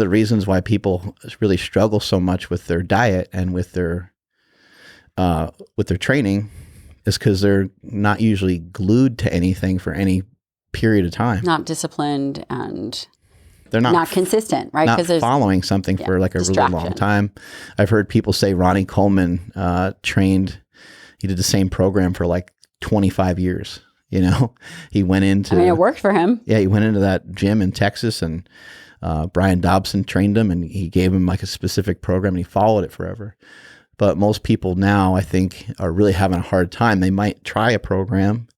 the reasons why people really struggle so much with their diet and with their training is because they're not usually glued to anything for any period of time. Not disciplined, and they're not consistent, right? Not following something for like a really long time. I've heard people say Ronnie Coleman he did the same program for like 25 years. He went into... it worked for him. Yeah, he went into that gym in Texas, and Brian Dobson trained him, and he gave him like a specific program, and he followed it forever. But most people now, I think, are really having a hard time. They might try a program.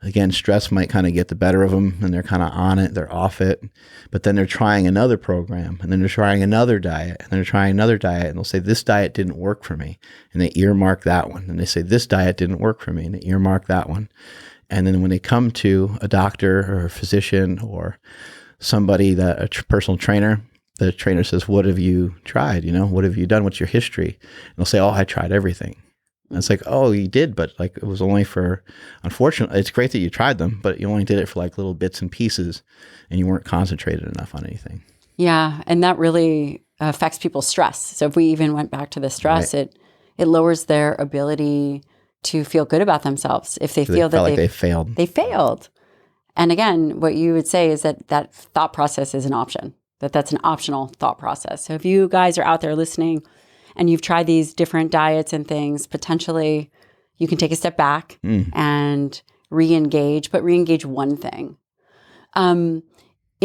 Again, stress might kind of get the better of them, and they're kind of on it, they're off it. But then they're trying another program, and then they're trying another diet, and then they're trying another diet, and they'll say, this diet didn't work for me. And they earmark that one. And they say, this diet didn't work for me, and they earmark that one. And then when they come to a doctor or a physician or somebody, a personal trainer, the trainer says, what have you tried? What have you done? What's your history? And they'll say, oh, I tried everything. And it's like, oh, you did, but like it was only for, unfortunately, it's great that you tried them, but you only did it for like little bits and pieces, and you weren't concentrated enough on anything. Yeah, and that really affects people's stress. So if we even went back to the stress, right, it lowers their ability to feel good about themselves if they feel that they failed. They failed. And again, what you would say is that thought process is an option, that's an optional thought process. So if you guys are out there listening and you've tried these different diets and things, potentially you can take a step back and re-engage, but re-engage one thing. In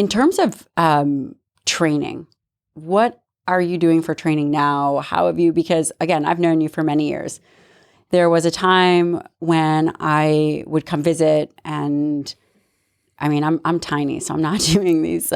terms of training, what are you doing for training now? How have you, because again, I've known you for many years. There was a time when I would come visit, and I'm tiny, so I'm not doing these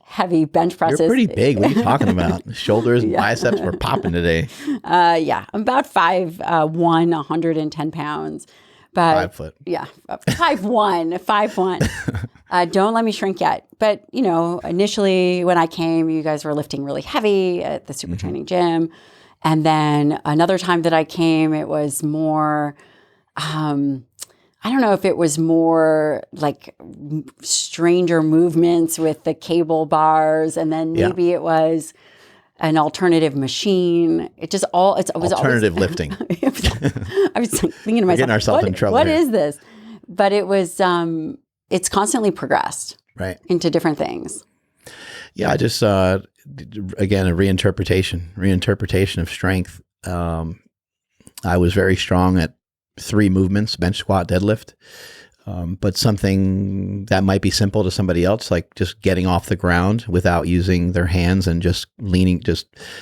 heavy bench presses. You're pretty big. What are you talking about? Shoulders and biceps were popping today. I'm about 5'1", 110 pounds. But 5 foot. Yeah, 5'1". Don't let me shrink yet. But, initially when I came, you guys were lifting really heavy at the Super Training Gym. And then another time that I came, it was more, I don't know if it was more like stranger movements with the cable bars. And then maybe it was an alternative machine. It was alternative lifting. I was thinking to myself, getting ourselves in trouble. What is this? But it was, it's constantly progressed into different things. Yeah, I just, again, a reinterpretation of strength. I was very strong at 3 movements, bench, squat, deadlift. But something that might be simple to somebody else, like just getting off the ground without using their hands and just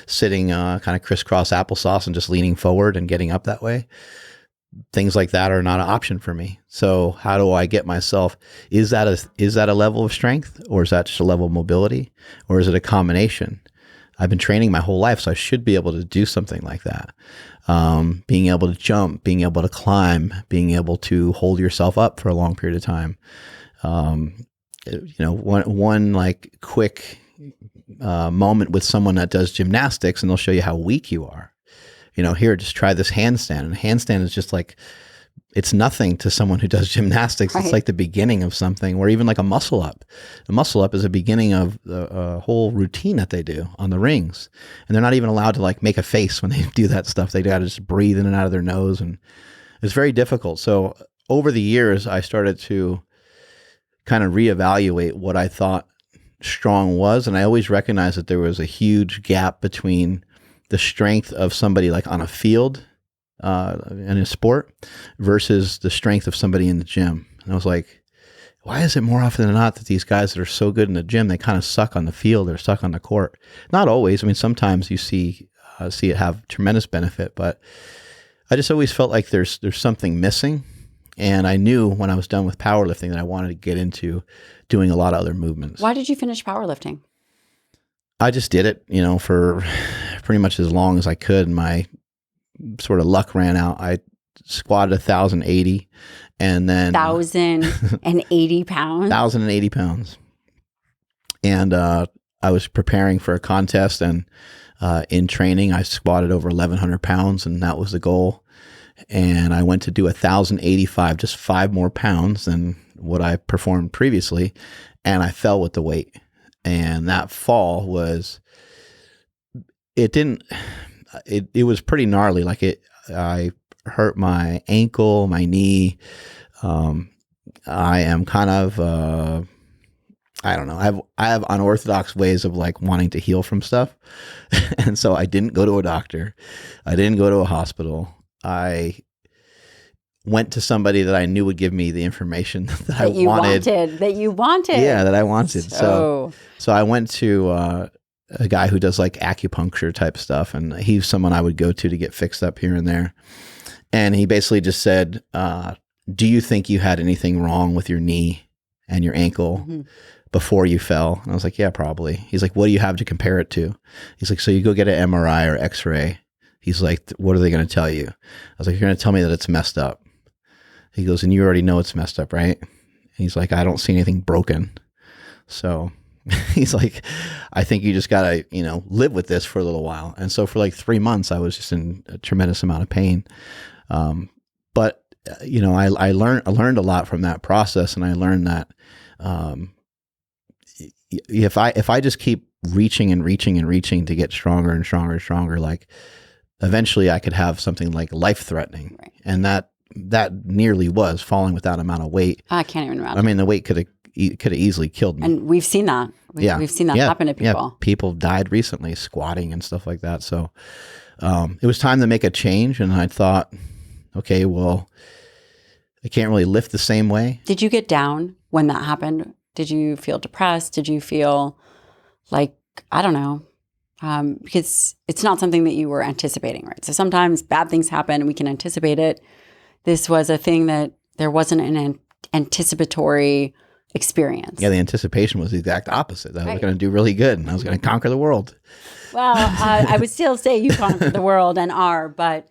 sitting kind of crisscross applesauce and just leaning forward and getting up that way. Things like that are not an option for me. So how do I get myself? Is that a level of strength, or is that just a level of mobility, or is it a combination? I've been training my whole life, so I should be able to do something like that. Being able to jump, being able to climb, being able to hold yourself up for a long period of time. One like quick moment with someone that does gymnastics, and they'll show you how weak you are. Here, just try this handstand. And a handstand is just like, it's nothing to someone who does gymnastics. Right. It's like the beginning of something, or even like a muscle up. A muscle up is a beginning of a whole routine that they do on the rings. And they're not even allowed to like make a face when they do that stuff. They got to just breathe in and out of their nose. And it's very difficult. So over the years, I started to kind of reevaluate what I thought strong was. And I always recognized that there was a huge gap between the strength of somebody like on a field in a sport versus the strength of somebody in the gym. And I was like, why is it more often than not that these guys that are so good in the gym, they kind of suck on the field or suck on the court? Not always. Sometimes you see it have tremendous benefit, but I just always felt like there's something missing. And I knew when I was done with powerlifting that I wanted to get into doing a lot of other movements. Why did you finish powerlifting? I just did it, for pretty much as long as I could. And my sort of luck ran out. I squatted 1,080 and then 1,080 pounds. 1,080 pounds. And I was preparing for a contest, and in training, I squatted over 1,100 pounds, and that was the goal. And I went to do 1,085, just 5 more pounds than what I performed previously. And I fell with the weight. And that fall was, it was pretty gnarly. Like I hurt my ankle, my knee. I am kind of, I don't know. I have unorthodox ways of like wanting to heal from stuff. And so I didn't go to a doctor. I didn't go to a hospital. I went to somebody that I knew would give me the information that I wanted. That you wanted. Yeah, that I wanted. So I went to a guy who does like acupuncture type stuff, and he's someone I would go to get fixed up here and there. And he basically just said, do you think you had anything wrong with your knee and your ankle before you fell? And I was like, yeah, probably. He's like, what do you have to compare it to? He's like, so you go get an MRI or X-ray. He's like, what are they going to tell you? I was like, you're going to tell me that it's messed up. He goes, and you already know it's messed up, right? And he's like, I don't see anything broken. So he's like, I think you just got to, live with this for a little while. And so for like 3 months, I was just in a tremendous amount of pain. But I learned a lot from that process, and I learned that if I just keep reaching and reaching and reaching to get stronger and stronger and stronger, like eventually I could have something like life-threatening, right. And that nearly was falling with that amount of weight. I can't even imagine. I mean, the weight could have easily killed me. And we've seen that. We've seen that happen to people. Yeah, people died recently squatting and stuff like that. So it was time to make a change, and I thought, okay, well, I can't really lift the same way. Did you get down when that happened? Did you feel depressed? Did you feel like, I don't know, because it's not something that you were anticipating, right? So sometimes bad things happen and we can anticipate it. This was a thing that there wasn't an anticipatory experience. Yeah, the anticipation was the exact opposite. That I was going to do really good and I was going to conquer the world. Well, I would still say you conquered the world and are, but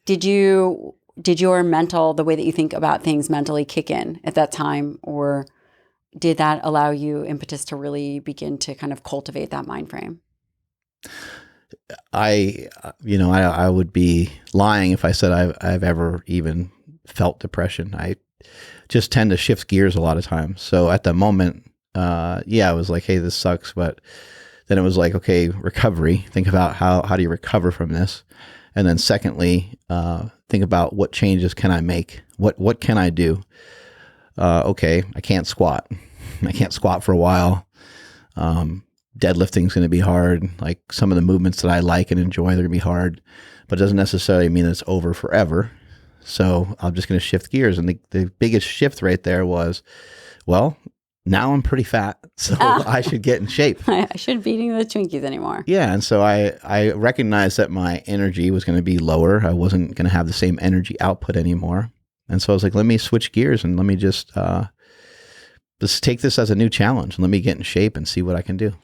did your mental, the way that you think about things mentally kick in at that time, or did that allow you impetus to really begin to kind of cultivate that mind frame? I would be lying if I said I've ever even felt depression. I just tend to shift gears a lot of times. So at the moment, I was like, hey, this sucks. But then it was like, okay, recovery. Think about how do you recover from this? And then secondly, think about what changes can I make? What can I do? Okay, I can't squat. I can't squat for a while. Deadlifting is going to be hard. Like some of the movements that I like and enjoy, they're going to be hard, but it doesn't necessarily mean it's over forever. So I'm just going to shift gears. And the biggest shift right there was, well, now I'm pretty fat, so I should get in shape. I shouldn't be eating the Twinkies anymore. Yeah, and so I recognized that my energy was going to be lower. I wasn't going to have the same energy output anymore. And so I was like, let me switch gears and let me just take this as a new challenge and let me get in shape and see what I can do.